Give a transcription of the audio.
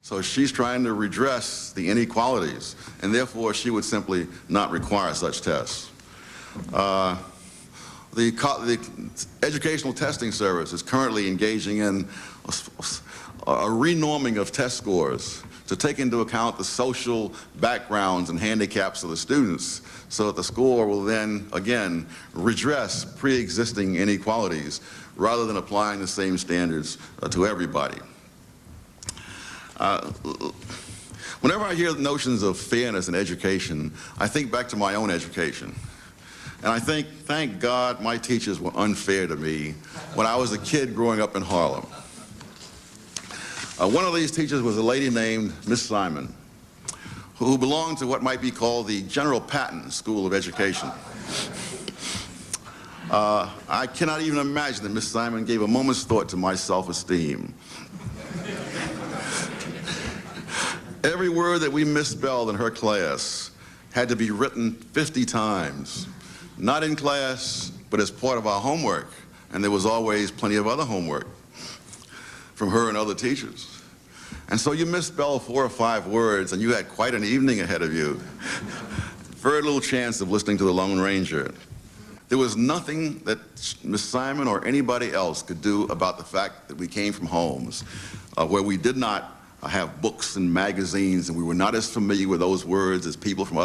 So she's trying to redress the inequalities, and therefore she would simply not require such tests. The Educational Testing Service is currently engaging in a renorming of test scores to take into account the social backgrounds and handicaps of the students, so that the score will then, again, redress pre-existing inequalities rather than applying the same standards to everybody. Whenever I hear notions of fairness in education, I think back to my own education. And I think, thank God, my teachers were unfair to me when I was a kid growing up in Harlem. One of these teachers was a lady named Miss Simon, who belonged to what might be called the General Patton School of Education. I cannot even imagine that Miss Simon gave a moment's thought to my self-esteem. Every word that we misspelled in her class had to be written 50 times, not in class, but as part of our homework, and there was always plenty of other homework from her and other teachers. And so you misspelled 4 or 5 words, and you had quite an evening ahead of you. Very little chance of listening to the Lone Ranger. There was nothing that Miss Simon or anybody else could do about the fact that we came from homes where we did not have books and magazines, and we were not as familiar with those words as people from